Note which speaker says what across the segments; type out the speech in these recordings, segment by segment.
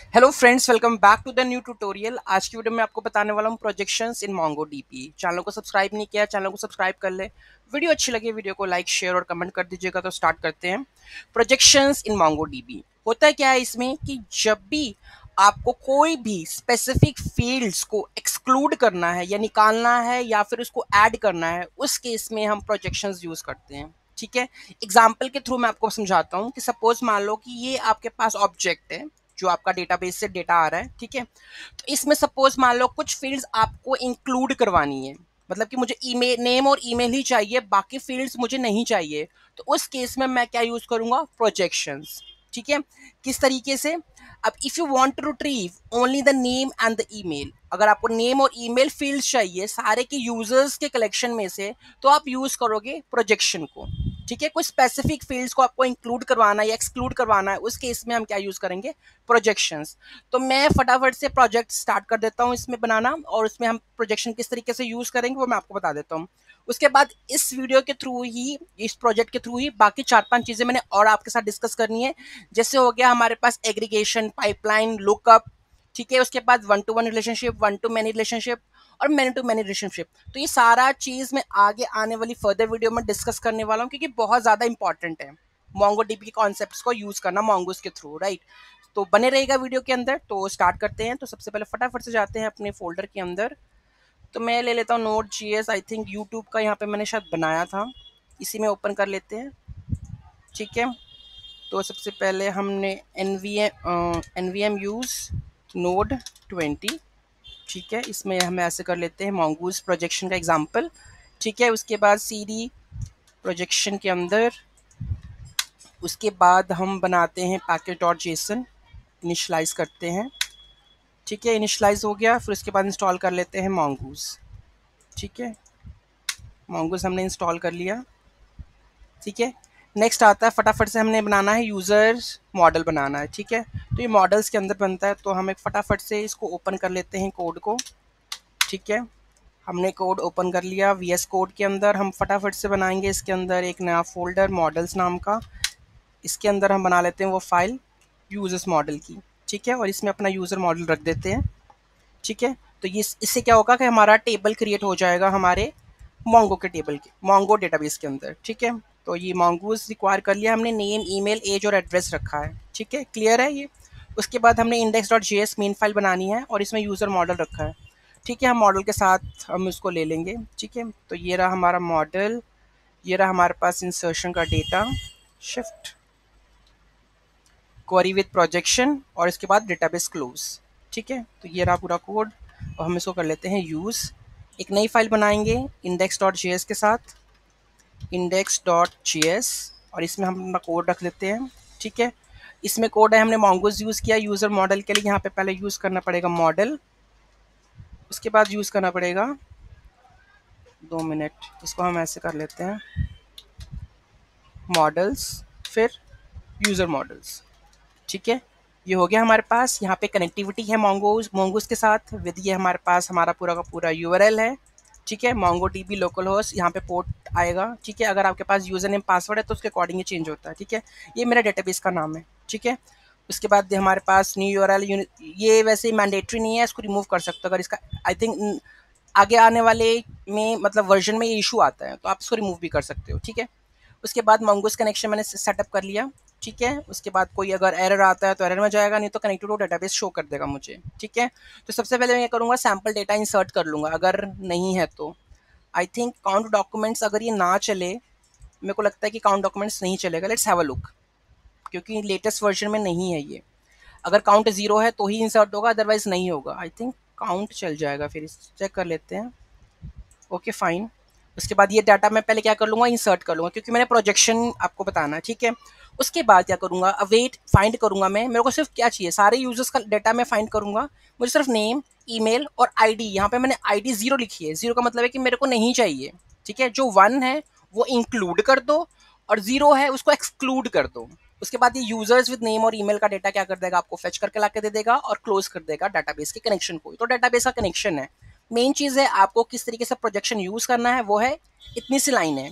Speaker 1: Hello friends, welcome back to the new tutorial. आज की video में आपको बताने वाला हूँ प्रोजेक्शंस इन MongoDB। चैनल को सब्सक्राइब नहीं किया, चैनल को सब्सक्राइब कर ले। वीडियो अच्छी लगे वीडियो को लाइक शेयर और कमेंट कर दीजिएगा। तो स्टार्ट करते हैं। प्रोजेक्शंस इन MongoDB होता है क्या है इसमें कि जब भी आपको कोई भी स्पेसिफिक फील्ड्स को एक्सक्लूड करना है या निकालना है या फिर उसको ऐड करना है, उस केस में हम प्रोजेक्शंस यूज करते हैं। ठीक है, एग्जाम्पल के थ्रू मैं आपको समझाता हूँ कि सपोज मान लो कि ये आपके पास ऑब्जेक्ट है जो आपका डेटाबेस से डेटा आ रहा है। ठीक है, तो इसमें सपोज मान लो कुछ फील्ड्स आपको इंक्लूड करवानी है, मतलब कि मुझे ईमेल नेम और ईमेल ही चाहिए, बाकी फील्ड्स मुझे नहीं चाहिए। तो उस केस में मैं क्या यूज करूंगा? प्रोजेक्शंस। ठीक है, किस तरीके से? अब if you want to retrieve only the name and the email, अगर आपको नेम और ईमेल फील्ड्स चाहिए सारे के यूजर्स के कलेक्शन में से, तो आप यूज करोगे प्रोजेक्शन को। ठीक है, कुछ स्पेसिफिक फील्ड्स को आपको इंक्लूड करवाना है या एक्सक्लूड करवाना है, उस केस में हम क्या यूज करेंगे? प्रोजेक्शंस। तो मैं फटाफट से प्रोजेक्ट स्टार्ट कर देता हूँ इसमें बनाना, और उसमें हम प्रोजेक्शन किस तरीके से यूज करेंगे वो मैं आपको बता देता हूँ। उसके बाद इस वीडियो के थ्रू ही, इस प्रोजेक्ट के थ्रू ही बाकी 4-5 चीजें मैंने और आपके साथ डिस्कस करनी है। जैसे हो गया हमारे पास एग्रीगेशन, पाइपलाइन, लुकअप। ठीक है, उसके बाद one two one relationship, one two many relationship और मैनी टू मैनी रिलेशनशिप। तो ये सारा चीज मैं आगे आने वाली फर्दर वीडियो में डिस्कस करने वाला हूँ, क्योंकि बहुत ज्यादा इंपॉर्टेंट है MongoDB के कॉन्सेप्ट्स को यूज करना Mongoose के थ्रू, राइट। तो बने रहेगा वीडियो के अंदर। तो स्टार्ट करते हैं। तो सबसे पहले फटाफट से जाते हैं अपने फोल्डर के अंदर। तो मैं ले लेता हूँ Node.js। आई थिंक यूट्यूब का यहाँ पे मैंने शायद बनाया था, इसी में ओपन कर लेते हैं। ठीक है, तो सबसे पहले हमने NVM यूज Node 20। ठीक है, इसमें हम ऐसे कर लेते हैं Mongoose प्रोजेक्शन का एग्जाम्पल। ठीक है, उसके बाद CD प्रोजेक्शन के अंदर, उसके बाद हम बनाते हैं package.json, इनिशलाइज करते हैं। ठीक है, इनिशलाइज हो गया। फिर उसके बाद इंस्टॉल कर लेते हैं Mongoose। ठीक है, Mongoose हमने इंस्टॉल कर लिया। ठीक है, नेक्स्ट आता है फटाफट से हमने बनाना है यूज़र मॉडल बनाना है। ठीक है, तो ये मॉडल्स के अंदर बनता है, तो हम एक फटाफट से इसको ओपन कर लेते हैं कोड को। ठीक है, हमने कोड ओपन कर लिया। VS कोड के अंदर हम फटाफट से बनाएंगे इसके अंदर एक नया फोल्डर मॉडल्स नाम का। इसके अंदर हम बना लेते हैं वो फाइल यूजर्स मॉडल की। ठीक है, और इसमें अपना यूज़र मॉडल रख देते हैं। ठीक है, तो ये इससे क्या होगा कि हमारा टेबल क्रिएट हो जाएगा हमारे मोंगो के टेबल के, मोंगो डेटाबेस के अंदर। ठीक है, तो ये मोंगोज रिक्वायर कर लिया हमने, नेम, ईमेल, एज और एड्रेस रखा है। ठीक है, क्लियर है ये। उसके बाद हमने index.js मेन फाइल बनानी है और इसमें यूज़र मॉडल रखा है। ठीक है, हम मॉडल के साथ हम इसको ले लेंगे। ठीक है, तो ये रहा हमारा मॉडल, ये रहा हमारे पास इंसर्शन का data, shift, query with projection और इसके बाद डेटाबेस क्लोज। ठीक है, तो ये रहा पूरा कोड और हम इसको कर लेते हैं यूज़। एक नई फाइल बनाएंगे index.js के साथ, index.js, और इसमें हम अपना कोड रख लेते हैं। ठीक है, इसमें कोड है हमने Mongoose यूज़ किया यूज़र मॉडल के लिए। यहाँ पे पहले यूज़ करना पड़ेगा मॉडल, उसके बाद यूज़ करना पड़ेगा 2 मिनट, इसको हम ऐसे कर लेते हैं मॉडल्स, फिर यूज़र मॉडल्स। ठीक है, ये हो गया हमारे पास। यहाँ पे कनेक्टिविटी है मोंगोज के साथ विद, ये हमारे पास हमारा पूरा का पूरा URL है। ठीक है, MongoDB लोकल होस्ट, यहाँ पे पोर्ट आएगा। ठीक है, अगर आपके पास यूज़र नेम पासवर्ड है तो उसके अकॉर्डिंग ये चेंज होता है। ठीक है, ये मेरा डेटाबेस का नाम है। ठीक है, उसके बाद हमारे पास न्यू URL, ये वैसे मैंडेटरी नहीं है, इसको रिमूव कर सकते हो। अगर इसका आई थिंक आगे आने वाले में मतलब वर्जन में ये इशू आता है, तो आप इसको रिमूव भी कर सकते हो। ठीक है, उसके बाद Mongoose कनेक्शन मैंने सेटअप कर लिया। ठीक है, उसके बाद कोई अगर एरर आता है तो एरर में जाएगा, नहीं तो कनेक्टेड टू डेटाबेस शो कर देगा मुझे। ठीक है, तो सबसे पहले मैं ये करूँगा, सैम्पल डेटा इंसर्ट कर लूँगा। अगर नहीं है तो आई थिंक काउंट डॉक्यूमेंट्स, अगर ये ना चले, मेरे को लगता है कि काउंट डॉक्यूमेंट्स नहीं चलेगा। लेट्स हैव अ लुक, क्योंकि लेटेस्ट वर्जन में नहीं है ये। अगर काउंट 0 है तो ही इंसर्ट होगा, अदरवाइज नहीं होगा। आई थिंक काउंट चल जाएगा, फिर चेक कर लेते हैं। Okay fine. उसके बाद ये डाटा मैं पहले क्या कर लूँगा? इंसर्ट कर लूँगा, क्योंकि मैंने प्रोजेक्शन आपको बताना है। ठीक है, उसके बाद क्या करूँगा? अवेट फाइंड करूँगा मैं। मेरे को सिर्फ क्या चाहिए? सारे यूजर्स का डाटा मैं फाइंड करूँगा। मुझे सिर्फ नेम, ईमेल और आईडी, यहाँ पे मैंने आईडी 0 लिखी है। 0 का मतलब है कि मेरे को नहीं चाहिए। ठीक है, जो 1 है वो इंक्लूड कर दो और 0 है उसको एक्सक्लूड कर दो। उसके बाद ये यूजर्स विद नेम और ईमेल का डाटा क्या कर देगा? आपको फेच करके ला के दे देगा और क्लोज कर देगा डाटाबेस के कनेक्शन को। तो डाटाबेस का कनेक्शन है। मेन चीज़ है आपको किस तरीके से प्रोजेक्शन यूज़ करना है, वो है इतनी सी लाइन है।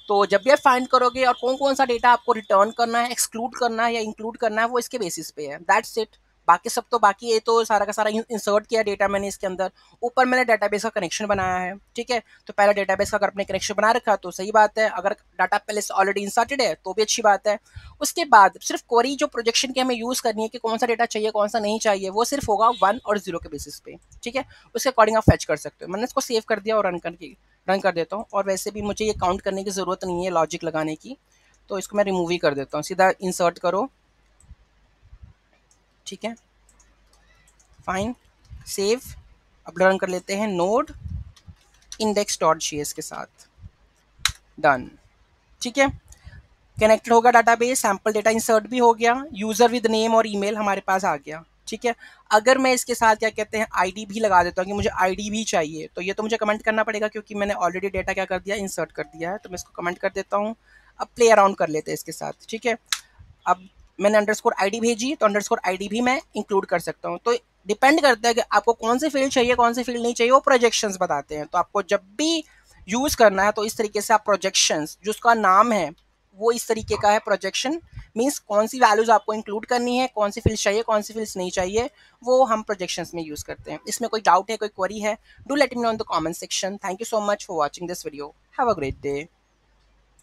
Speaker 1: तो जब भी आप फाइंड करोगे और कौन कौन सा डेटा आपको रिटर्न करना है, एक्सक्लूड करना है या इंक्लूड करना है, वो इसके बेसिस पे है। That's it. बाकी सब तो बाकी है, तो सारा का सारा इंसर्ट किया डेटा मैंने इसके अंदर। ऊपर मैंने डेटाबेस का कनेक्शन बनाया है, ठीक है। तो पहले डेटाबेस का अगर अपने कनेक्शन बना रखा तो सही बात है, अगर डाटा पहले से ऑलरेडी इंसर्टेड है तो भी अच्छी बात है। उसके बाद सिर्फ क्वेरी जो प्रोजेक्शन की हमें यूज़ करनी है कि कौन सा डेटा चाहिए कौन सा नहीं चाहिए, वो सिर्फ होगा 1 और 0 के बेसिस पे, ठीक है। उसके अकॉर्डिंग आप फैच कर सकते हो। मैंने इसको सेव कर दिया और रन कर देता हूँ। और वैसे भी मुझे ये काउंट करने की ज़रूरत नहीं है लॉजिक लगाने की, तो इसको मैं रिमूव ही कर देता हूँ। सीधा इंसर्ट करो, ठीक है, फाइन, सेव। अब रन कर लेते हैं नोड index.js के साथ, डन, ठीक है। कनेक्टेड होगा डाटाबेस, सैंपल डेटा इंसर्ट भी हो गया, यूजर विद नेम और ईमेल हमारे पास आ गया, ठीक है। अगर मैं इसके साथ क्या कहते हैं आईडी भी लगा देता हूँ कि मुझे आईडी भी चाहिए, तो ये तो मुझे कमेंट करना पड़ेगा क्योंकि मैंने ऑलरेडी डेटा क्या कर दिया, इंसर्ट कर दिया है। तो मैं इसको कमेंट कर देता हूँ। अब प्ले अराउंड कर लेते हैं इसके साथ, ठीक है। अब मैंने अंडरस्कोर आईडी भेजी, तो अंडरस्कोर आईडी भी मैं इंक्लूड कर सकता हूँ। तो डिपेंड करता है कि आपको कौन सी फील्ड चाहिए कौन सी फील्ड नहीं चाहिए, वो प्रोजेक्शंस बताते हैं। तो आपको जब भी यूज करना है तो इस तरीके से आप प्रोजेक्शंस, जो उसका नाम है वो इस तरीके का है, प्रोजेक्शन मीन्स कौन सी वैल्यूज आपको इंक्लूड करनी है, कौन सी फील्ड चाहिए कौन सी फील्ड्स नहीं चाहिए, वो हम प्रोजेक्शंस में यूज करते हैं। इसमें कोई डाउट है कोई क्वेरी है, do let me know in the comment section. Thank you so much for watching this video, have a great day.